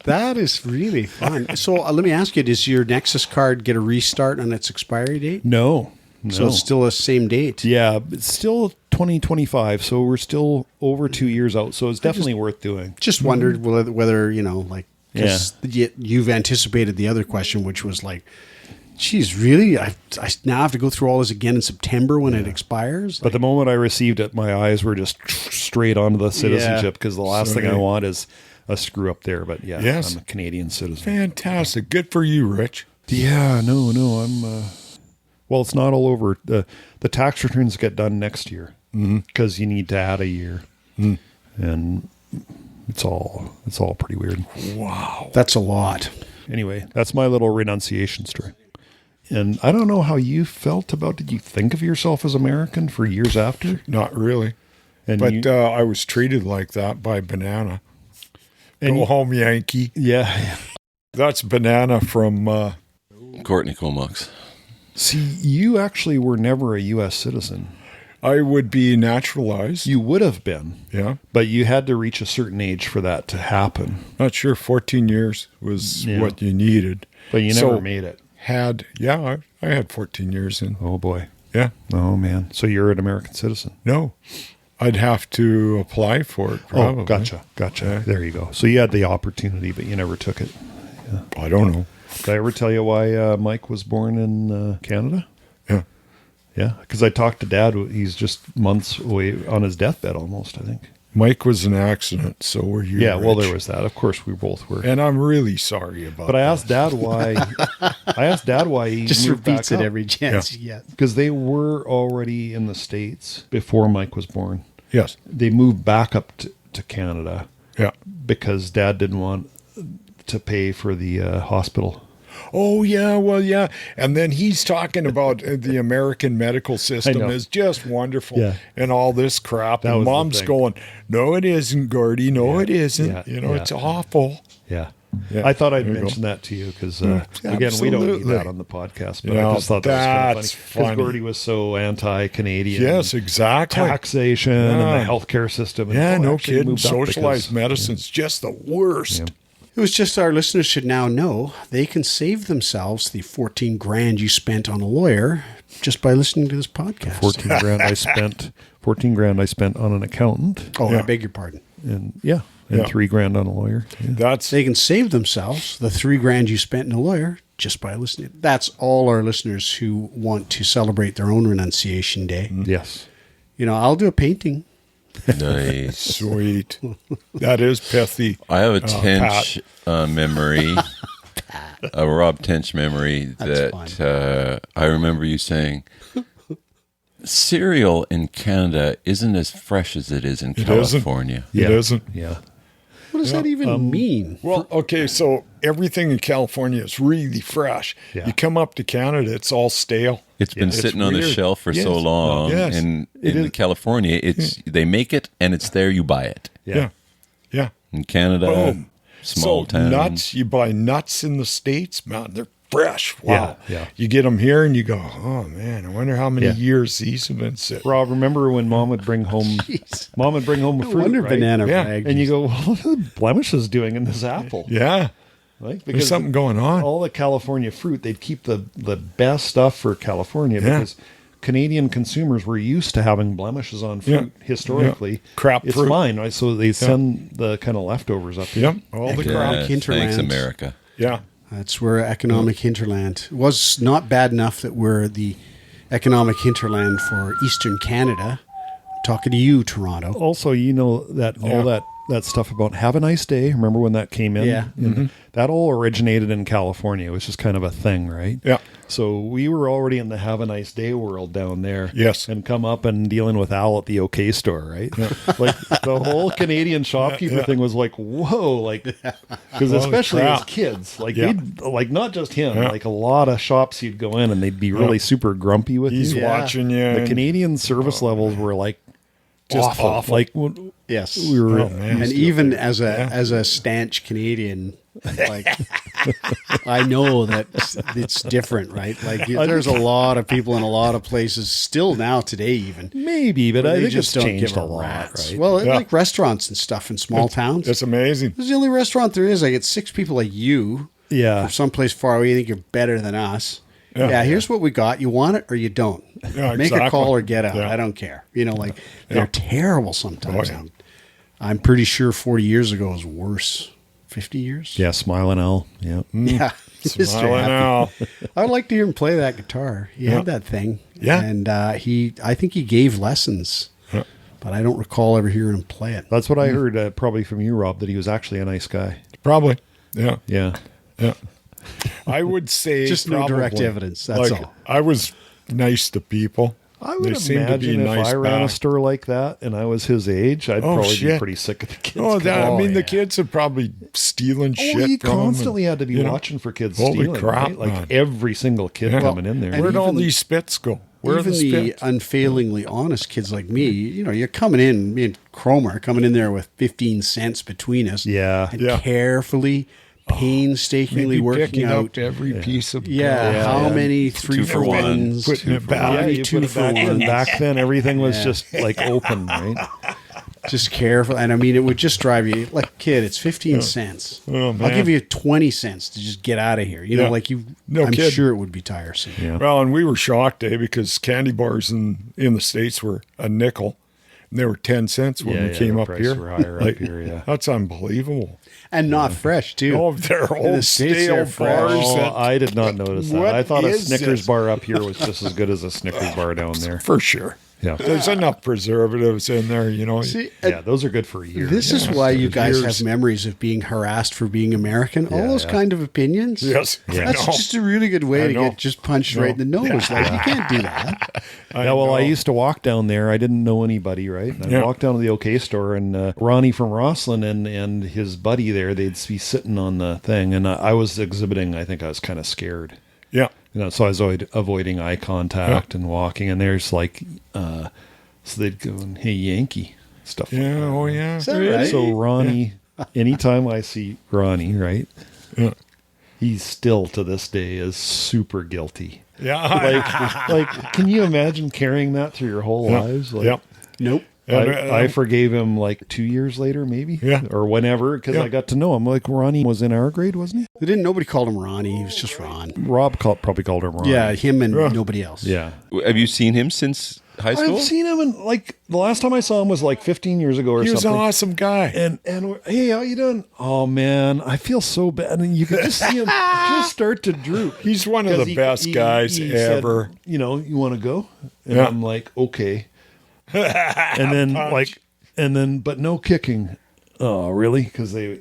That is really fun. So let me ask you, does your Nexus card get a restart on its expiry date? No. So it's still the same date? Yeah, it's still 2025, so we're still over 2 years out, so it's definitely worth doing. Just wondered whether because you've anticipated the other question, which was like, geez, really? I now have to go through all this again in September when it expires? But the moment I received it, my eyes were just straight onto the citizenship because the last thing I want is a screw up there. But I'm a Canadian citizen. Fantastic. Good for you, Rich. Yeah, no, I'm... well, it's not all over. The tax returns get done next year because you need to add a year. And it's all pretty weird. Wow. That's a lot. Anyway, that's my little renunciation story. And I don't know how you felt about, did you think of yourself as American for years after? Not really. But I was treated like that by Banana. Go home, Yankee. Yeah. That's Banana from... Courtney Comox. See, you actually were never a U.S. citizen. I would be naturalized. You would have been. Yeah. But you had to reach a certain age for that to happen. Not sure 14 years was what you needed. But you never made it. I had 14 years in. Oh, boy. Yeah. Oh, man. So you're an American citizen? No. I'd have to apply for it, probably. Oh, gotcha. Yeah. There you go. So you had the opportunity, but you never took it. Yeah. I don't know. Did I ever tell you why Mike was born in Canada? Yeah. Yeah, because I talked to Dad. He's just months away on his deathbed almost, I think. Mike was an accident, so were you. Yeah, Rich. well, there was that. Of course, we both were. And I'm really sorry about that. But I asked Dad why he just moved repeats back it up. every chance. Yeah. Because they were already in the States before Mike was born. Yes. They moved back up to Canada. Yeah. Because Dad didn't want to pay for the hospital. Oh, yeah, well, yeah. And then he's talking about the American medical system is just wonderful and all this crap. And Mom's going, no, it isn't, Gordy. No, it isn't. Yeah. It's awful. Yeah. Yeah. I thought I'd There you mention go. that to you because, again, we don't need Absolutely. that on the podcast, but Yeah, I just thought that was that's kind of funny. funny. Because Gordy was so anti-Canadian. Yes, exactly. Taxation and the healthcare system. And Yeah, no actually kidding. moved up Socialized because- medicine's just the worst. Yeah. It was just our listeners should now know they can save themselves the 14 grand you spent on a lawyer just by listening to this podcast. 14 grand I spent on an accountant. Oh, Yeah. I beg your pardon. And Yeah. 3 grand on a lawyer. Yeah. That's They can save themselves the 3 grand you spent in a lawyer just by listening. That's all our listeners who want to celebrate their own renunciation day. Yes. You know, I'll do a painting. Nice. sweet. That is pithy. I have a Tench memory, a Rob Tench memory That's that I remember you saying, cereal in Canada isn't as fresh as it is in California. It isn't. Yeah. What does that even mean? Well, okay, so everything in California is really fresh. Yeah. You come up to Canada, it's all stale. It's been It's sitting on the weird. shelf for so Yes. long, Yes. and It in is. California, they make it and it's there. You buy it. Yeah. Yeah. In Canada, Boom. small so town. nuts, you buy nuts in the States, man, they're fresh. Wow. Yeah. You get them here and you go, oh man, I wonder how many Yeah. years these have been sitting. Rob, remember when Mom would bring home Jeez. a No fruit, wonder right? banana Yeah. rag. And you go, well, what are the blemishes doing in this apple? Yeah. Like, There's something going on. All the California fruit, they'd keep the best stuff for California because Canadian consumers were used to having blemishes on fruit historically. Yeah. Crap it's fruit. fine, right? So they send the kind of leftovers up here. Yep. All the Yeah. crap. Yes, hinterland. thanks, America. Yeah. That's where economic hinterland was not bad enough that we're the economic hinterland for Eastern Canada. Talking to you, Toronto. Also, you know that all that stuff about have a nice day. Remember when that came in? Yeah. And that all originated in California. It was just kind of a thing, right? Yeah. So we were already in the have a nice day world down there. Yes. And come up and dealing with Al at the OK store, right? Like the whole Canadian shopkeeper thing was like, whoa, like, because especially crap. as kids, like Yeah. they'd, like not just him, Yeah. like a lot of shops you'd go in and they'd be really super grumpy with He's you. watching you. The and- Canadian service levels were like Just awful. Like Yes. we were, Oh, man. And even as a stanch Canadian, like I know that it's different, right? Like there's a lot of people in a lot of places still now today even. maybe, but where I they think it's changed give a lot, rat's. right? Well, Yeah. like restaurants and stuff in small towns. It's amazing. This is the only restaurant there is. I get 6 people like you Yeah. from someplace far away. You think you're better than us. Yeah, here's what we got. You want it or you don't. Yeah, Make a exactly. call or get out. Yeah. I don't care. You know, like they're terrible sometimes. Oh, yeah. I'm pretty sure 40 years ago was worse. 50 years? Yeah, Smiling Al. Yeah. Yeah. Mr. Smiling Happy. now. I'd like to hear him play that guitar. He had that thing. Yeah. And I think he gave lessons, Yeah. but I don't recall ever hearing him play it. That's what I heard probably from you, Rob, that he was actually a nice guy. Probably. Yeah. Yeah. Yeah. I would say Just no direct probably. evidence. That's Like, all. I was nice to people. I would They seem to be imagine if nice I ran a back. store like that and I was his age, I'd Oh, probably be shit. pretty sick of the kids. Oh, that, I mean, yeah. the kids are probably stealing shit. he from 'em constantly and, had to be you know, watching for kids holy stealing. crap, right? Like man. every single kid Yeah. coming in there. And Where'd all even- these spits go? Where are Even the the spits? unfailingly honest kids like me, you know, you're coming in, me and Chroner coming in there with 15 cents between us. Yeah. And Yeah. carefully, painstakingly Maybe working picking out. every piece of How gold. many 3 for 1s, Putting it back. Yeah, many you 2 put it for back in. 1s. Back then, everything was just like open, right? Just careful. And I mean, it would just drive you like, kid, it's 15 cents. Oh, I'll man. give you 20 cents to just get out of here. You know, Yeah. like you, No I'm kidding. sure it would be tiresome. Yeah. Well, and we were shocked, because candy bars in the States were a nickel. And they were 10 cents when Yeah, we yeah, came the up price here. were higher up here, yeah. That's unbelievable. And not fresh, too. Oh, they're In the old States, stale they're fresh. bars. Oh, that- I did not notice that. What I thought a is Snickers this? bar up here was just as good as a Snickers bar down there. for sure. Yeah. There's enough preservatives in there, you know. See, Yeah, those are good for a year. this is why you guys Years. have memories of being harassed for being American. All those kind of opinions. Yes. Yeah. That's I know. just a really good way I to know. get just punched right in the nose. Like, you can't do that. Yeah, well, I know. used to walk down there. I didn't know anybody, right? And I Yeah. walked down to the OK store, and Ronnie from Rossland and his buddy there, they'd be sitting on the thing, and I was exhibiting. I think I was kind of scared, Yeah. so I was avoiding eye contact and walking. And there's like, so they'd go, "Hey, Yankee," stuff. Yeah. Like Oh, yeah. Is that right? So Ronnie anytime I see Ronnie, right? Yeah. He's still to this day is super guilty. Yeah. Like, can you imagine carrying that through your whole lives? Like, Yep. Nope. I forgave him like 2 years later, maybe, or whenever, because I got to know him. Like Ronnie was in our grade, wasn't he? Nobody called him Ronnie. He was just Ron. Rob probably called him Ronnie. Yeah, him and nobody else. Yeah. Have you seen him since high school? I've seen him, and like the last time I saw him was like 15 years ago or He was something. an awesome guy. And hey, how you doing? Oh man, I feel so bad. And you could just see him just start to droop. He's one of the best guys he ever. Said, you want to go? And Yeah. I'm like, okay. And then, but no kicking. Oh, really? Because they,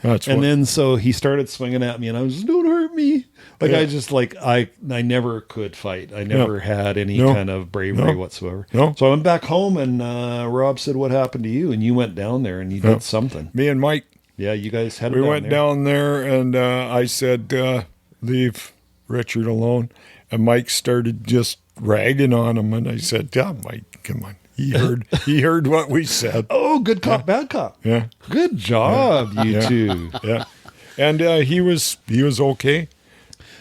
then so he started swinging at me, and I was just, don't hurt me. Like I just I never could fight. I never had any kind of bravery whatsoever. No. So I went back home, and Rob said, "What happened to you?" And you went down there, and you did something. Me and Mike. Yeah, you guys had. We went down there, and I said, "Leave Richard alone." And Mike started just ragging on him, and I said, "Yeah, Mike, come on." He heard what we said. Oh, good cop, bad cop. Yeah. Good job, you two. Yeah. And he was okay.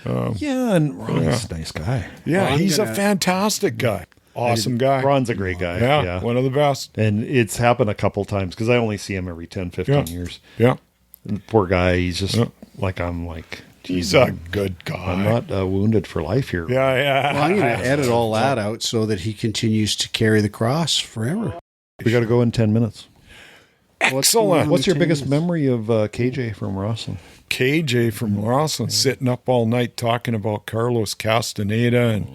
Yeah, and Ron's a nice guy. Yeah, Well, he's a fantastic guy. Awesome guy. Ron's a great guy. Yeah, one of the best. And it's happened a couple times because I only see him every 10, 15 years. Yeah. And poor guy, he's just I'm like, He's a good guy. I'm not wounded for life here. Yeah. Well, I'm going to edit all that out so that he continues to carry the cross forever. We got to go in 10 minutes. Excellent. What's your biggest memory of KJ from Rossland? KJ from Rossland sitting up all night talking about Carlos Castaneda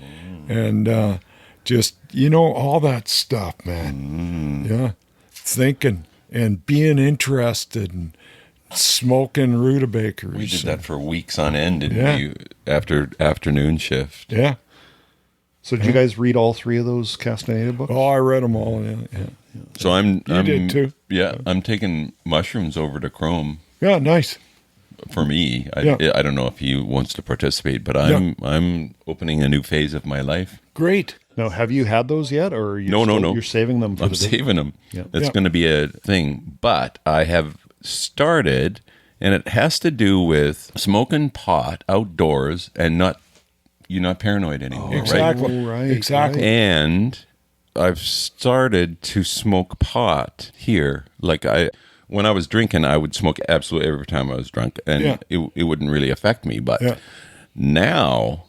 and just, all that stuff, man. Yeah. Thinking and being interested and smoking rudabakers. We did that for weeks on end, didn't we? After afternoon shift. Yeah. So did you guys read all three of those Castaneda books? Oh, I read them all. Yeah. So I'm did too? Yeah, I'm taking mushrooms over to Chrome. Yeah, nice. For me, I don't know if he wants to participate, but I'm opening a new phase of my life. Great. Now, have you had those yet, or No. You're saving them for I'm saving them. Yeah. It's going to be a thing, but I have started, and it has to do with smoking pot outdoors and you're not paranoid anymore, Exactly. Right, Exactly. And I've started to smoke pot here. Like when I was drinking, I would smoke absolutely every time I was drunk, and it wouldn't really affect me. But now,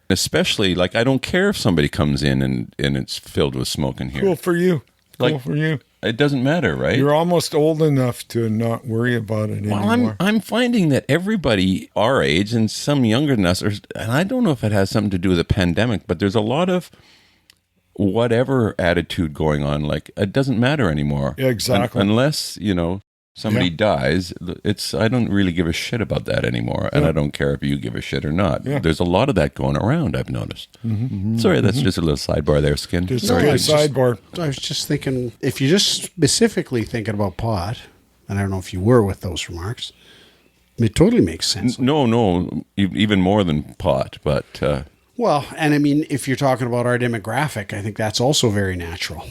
especially, like, I don't care if somebody comes in and it's filled with smoke in here. Cool for you. Like, for you. It doesn't matter, right? You're almost old enough to not worry about it anymore. Well, I'm finding that everybody our age and some younger than us, and I don't know if it has something to do with the pandemic, but there's a lot of whatever attitude going on. Like, it doesn't matter anymore. Yeah, exactly. Unless, somebody dies, I don't really give a shit about that anymore, and I don't care if you give a shit or not. Yeah. There's a lot of that going around, I've noticed. Sorry, that's just a little sidebar there, Skin. Just a sidebar. I was just thinking, if you're just specifically thinking about pot, and I don't know if you were with those remarks, it totally makes sense. No, even more than pot, but... Well, and I mean, if you're talking about our demographic, I think that's also very natural.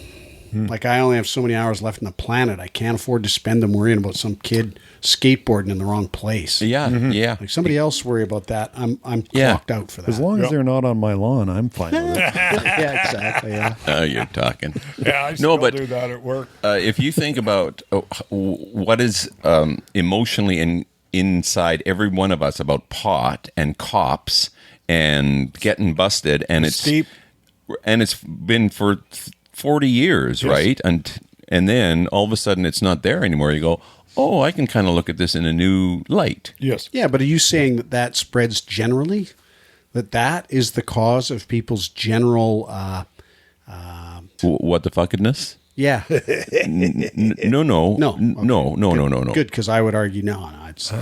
Like, I only have so many hours left on the planet. I can't afford to spend them worrying about some kid skateboarding in the wrong place. Yeah. Like, somebody else worry about that. I'm clocked out for that. As long as they're not on my lawn, I'm fine with it. Yeah, exactly. Yeah. Oh, you're talking. Yeah, I still do that at work. If you think about what is emotionally inside every one of us about pot and cops and getting busted, and it's deep. And it's been for 40 years, right? And then all of a sudden it's not there anymore. You go, oh, I can kind of look at this in a new light. Yes. Yeah, but are you saying that spreads generally? That is the cause of people's general... What the fuckedness? Yeah. No. Good, because I would argue no. It's,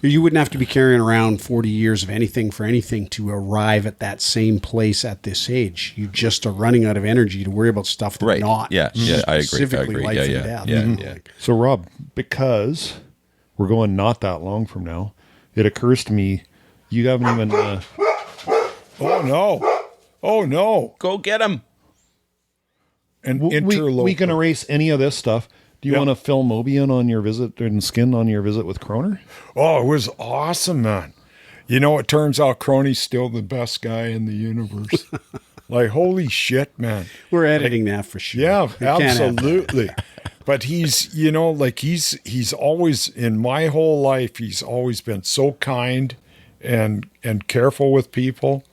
you wouldn't have to be carrying around 40 years of anything for anything to arrive at that same place at this age. You just are running out of energy to worry about stuff that's not. Yeah, I agree. Specifically life and death. Yeah. So, Rob, because we're going not that long from now, it occurs to me you haven't even... Oh, no. Go get him. An we interloper. can erase any of this stuff, Do you want to fill Moby in on your visit and Skin on your visit with Chroner? Oh, it was awesome, man. You know, it turns out Crony's still the best guy in the universe. Like, holy shit, man. We're editing that for sure. Yeah, absolutely. But he's, you know, like he's always, in my whole life, he's always been so kind and careful with people.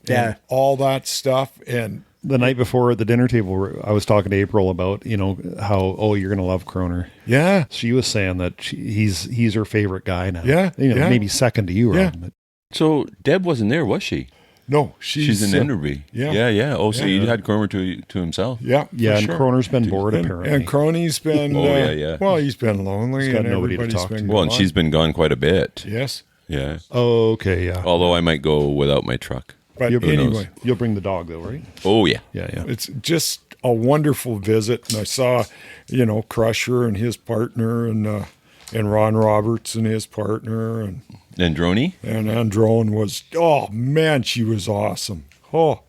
Yeah. And all that stuff. And the night before at the dinner table, I was talking to April about, you know, how, you're going to love Chroner. Yeah. She was saying that he's her favorite guy now. Yeah. You know, maybe second to you, Rob. Yeah. But. So Deb wasn't there, was she? No, she's in Enderby. Yeah. Oh, so you had Chroner to himself. Yeah, and sure. Chroner's been bored apparently. And Crony's been. Well, he's been lonely, got and nobody to everybody's talk been to. Well, and she's been gone quite a bit. Yes. Yeah. Oh, okay, yeah. Although I might go without my truck. But Who anyway, knows? You'll bring the dog though, right? Oh yeah. Yeah. it's just a wonderful visit, and I saw, you know, Crusher and his partner, and Ron Roberts and his partner, and Androni? And Androne was, oh man, she was awesome. Oh,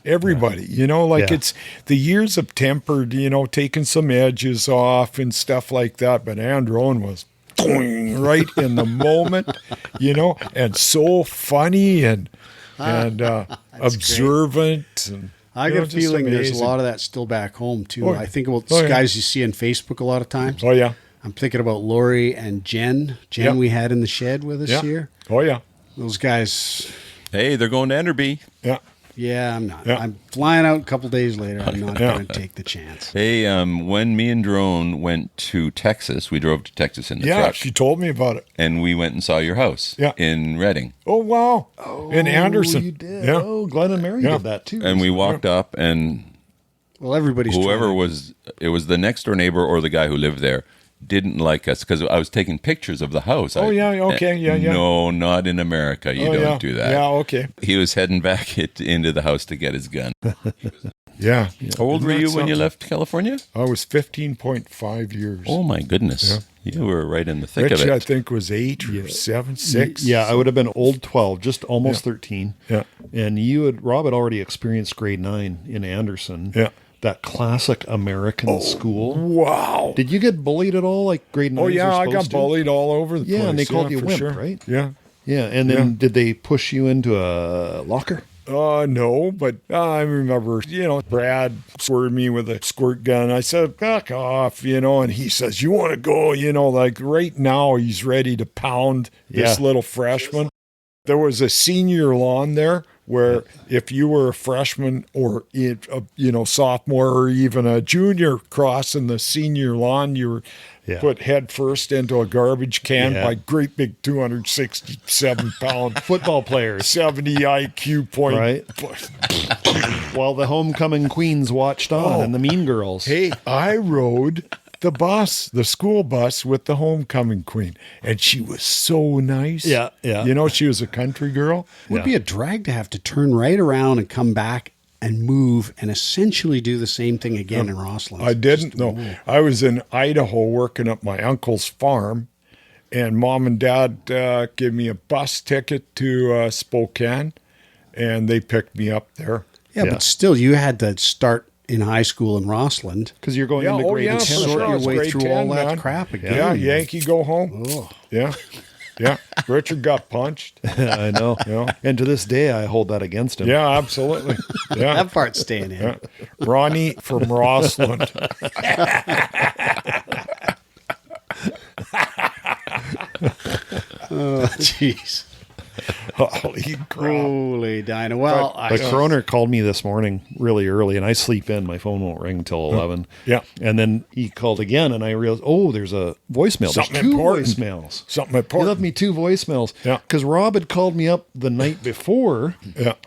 everybody, you know, like it's the years have tempered, you know, taking some edges off and stuff like that. But Androne was right in the moment, you know, and so funny and observant. And, I got a feeling there's a lot of that still back home too. I think about guys you see on Facebook a lot of times. Oh yeah. I'm thinking about Lori and Jen. We had in the shed with us here. Oh, yeah. Those guys. Hey, they're going to Enderby. Yeah. Yeah, I'm not. Yeah. I'm flying out a couple days later. I'm not going to take the chance. Hey, when me and Drone went to Texas, we drove to Texas in the truck. Yeah, she told me about it. And we went and saw your house in Redding. Oh, wow. In Anderson. You did. Yeah. Oh, Glenn and Mary did that too. And we walked up, and well, everybody's whoever was, it was the next door neighbor or the guy who lived there, didn't like us because I was taking pictures of the house. No, not in America. You don't do that. Yeah, okay. He was heading back into the house to get his gun. Yeah. How old were you when you left California? I was 15.5 years. Oh, my goodness. Yeah. You were right in the thick of it. I think, was 8 or 7, 6. Yeah, I would have been old 12, just almost 13. Yeah. And Rob had already experienced grade 9 in Anderson. Yeah. That classic American school. Wow. Did you get bullied at all, like grade 9? Oh, yeah, I got bullied all over the place. Yeah, and they called you a wimp, right? Yeah. Yeah, and then did they push you into a locker? No, but I remember, you know, Brad squirted me with a squirt gun. I said, back off, you know, and he says, you want to go, you know, like right now he's ready to pound this little freshman. There was a senior lawn there where if you were a freshman or, you know, sophomore or even a junior crossing the senior lawn, you were put head first into a garbage can by great big 267-pound football players, 70 IQ point. Right. While the homecoming queens watched on and the mean girls. Hey, I rode the school bus with the homecoming queen, and she was so nice. Yeah. You know, she was a country girl. It would be a drag to have to turn right around and come back and move and essentially do the same thing again in Rossland. I didn't know. I was in Idaho working at my uncle's farm, and Mom and Dad gave me a bus ticket to Spokane, and they picked me up there. Yeah, but still, you had to start in high school in Rossland because you're going into grade 10. Sort your way through all that crap again. Yeah, Yankee go home. Oh. Yeah. Richard got punched. I know. And to this day, I hold that against him. Yeah, absolutely. Yeah. That part's staying in. Yeah. Ronnie from Rossland. Oh, jeez. Holy Dinah. Well, but Chroner called me this morning really early, and I sleep in. My phone won't ring until 11. Yeah. And then he called again, and I realized, there's a voicemail. Something there's 2 important. voicemails. Something important. He left me 2 voicemails. Yeah. Because Rob had called me up the night before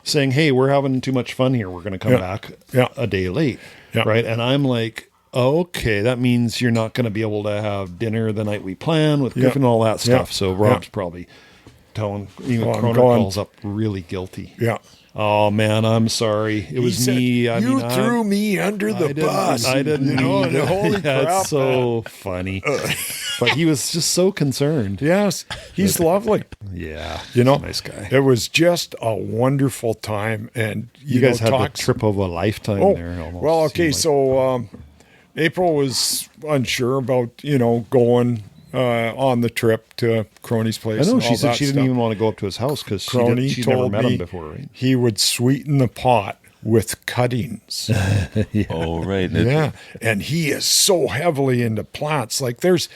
saying, hey, we're having too much fun here. We're going to come back a day late. Yeah. Right? And I'm like, okay, that means you're not going to be able to have dinner the night we plan with Griffin and all that stuff. So Rob's probably telling, Chroner calls up really guilty. Yeah. Oh, man, I'm sorry. It was me. You threw me under the bus. I didn't mean it. Holy crap. That's so funny. But he was just so concerned. Yes, he's lovely. Yeah. Nice guy. It was just a wonderful time. And you guys had the trip of a lifetime there. Almost. Well, okay, so April was unsure about, going on the trip to Crony's place. I know and she all said that she didn't stuff. even want to go up to his house because Crony she's never told met me him before, right? he would sweeten the pot with cuttings. Oh, right. Yeah. And he is so heavily into plants. Like there's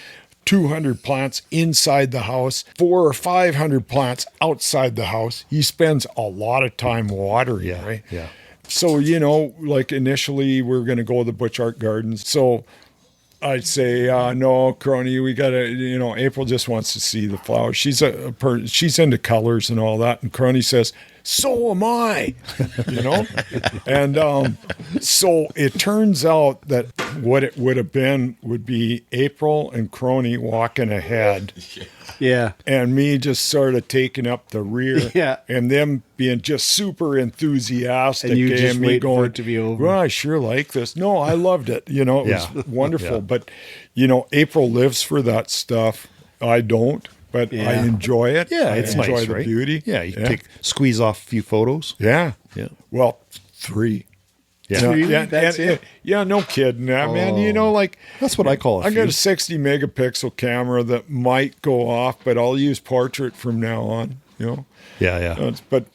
200 plants inside the house, 400 or 500 plants outside the house. He spends a lot of time watering, right? Yeah. So, like initially we're going to go to the Butch Art Gardens. So I'd say, no, Crony, we got to, April just wants to see the flowers. She's she's into colors and all that. And Crony says, so am I, And so it turns out that what it would have been would be April and Crony walking ahead. Yeah. And me just sort of taking up the rear. Yeah. And them being just super enthusiastic. And you just me wait going, for it to be over. Well, I sure like this. No, I loved it. It was wonderful. Yeah. But, April lives for that stuff. I don't. But I enjoy it. Yeah, I it's enjoy nice, the right? beauty. Yeah, you can squeeze off a few photos. Yeah. Yeah. Well, 3. Yeah. Three? Yeah, That's it? Yeah, no kidding. Man, That's what I call a I got few. a 60 megapixel camera that might go off, but I'll use portrait from now on. Yeah. But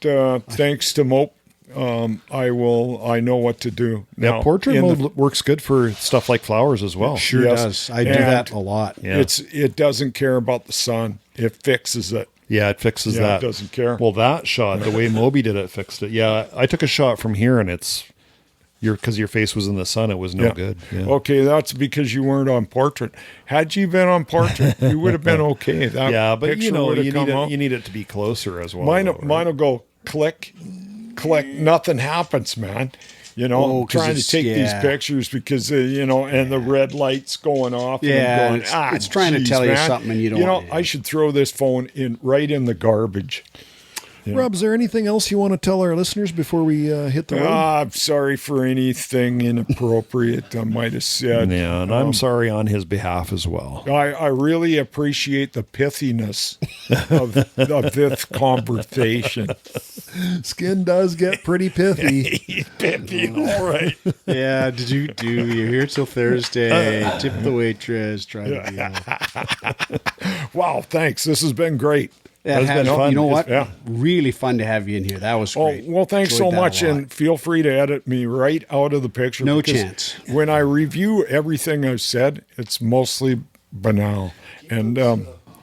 thanks to Mope, I know what to do. Yeah, Now, portrait in mode works good for stuff like flowers as well. Sure Yes. does. I do And that a lot. Yeah. It doesn't care about the sun. It fixes it. Yeah, it fixes Yeah, that. it doesn't care. Well, that shot, the way Moby did it, fixed it. Yeah, I took a shot from here, and because your face was in the sun, it was no good. Yeah. Okay, that's because you weren't on portrait. Had you been on portrait, you would have been okay. That Yeah, but picture would have come out. you need it to be closer as well. Mine, though, right? mine will go click, nothing happens, man. I'm 'cause trying to take these yeah. pictures because, and the red light's going off. Yeah, and I'm going, it's trying to geez, tell you man. something and you don't want to. I should throw this phone right in the garbage. Rob, is there anything else you want to tell our listeners before we hit the road? I'm sorry for anything inappropriate I might have said. Yeah, and I'm sorry on his behalf as well. I really appreciate the pithiness of this conversation. Skin does get pretty pithy. Pithy, all right. Yeah, did you do? You're here till Thursday. Tip the waitress. Try to be. Wow, thanks. This has been great. Yeah, It's been fun. You know what? Yeah. Really fun to have you in here. That was Oh, great. well, thanks so Enjoyed that much, a lot. and feel free to edit me right out of the picture. No because chance. When I review everything I've said, it's mostly banal and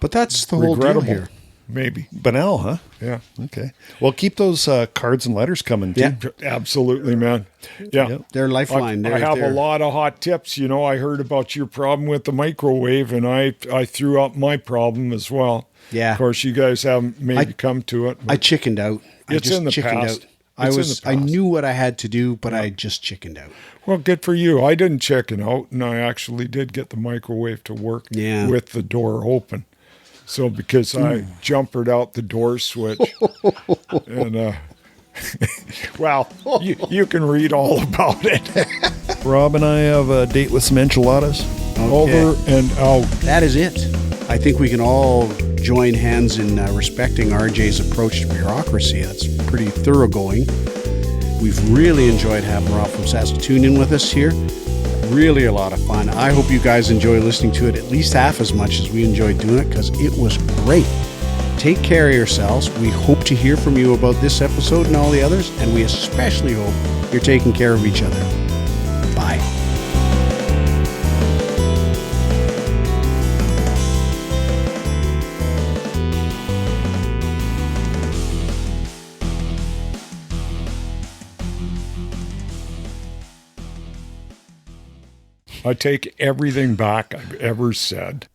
But that's the whole deal regrettable, here. maybe. Banal, huh? Yeah, Okay. Well, keep those cards and letters coming, too. Yeah. absolutely, man. Yeah. Yep. They're lifeline. I They're have there. a lot of hot tips. I heard about your problem with the microwave, and I threw out my problem as well. Yeah. Of course, you guys haven't maybe come to it. I But chickened out. I It's just in the chickened past. out. It's in the I past. knew what I had to do, but I just chickened out. well, good for you. I didn't check it out, and I actually did get the microwave to work Yeah. with the door open. So because I jumpered out the door switch, and well, you can read all about it. Rob and I have a date with some enchiladas. Over and out. That is it. I think we can all join hands in respecting RJ's approach to bureaucracy. That's pretty thoroughgoing. We've really enjoyed having Rob from Saskatoon in with us here. Really a lot of fun. I hope you guys enjoy listening to it at least half as much as we enjoyed doing it, because it was great. Take care of yourselves. We hope to hear from you about this episode and all the others, and we especially hope you're taking care of each other. Bye. I take everything back I've ever said.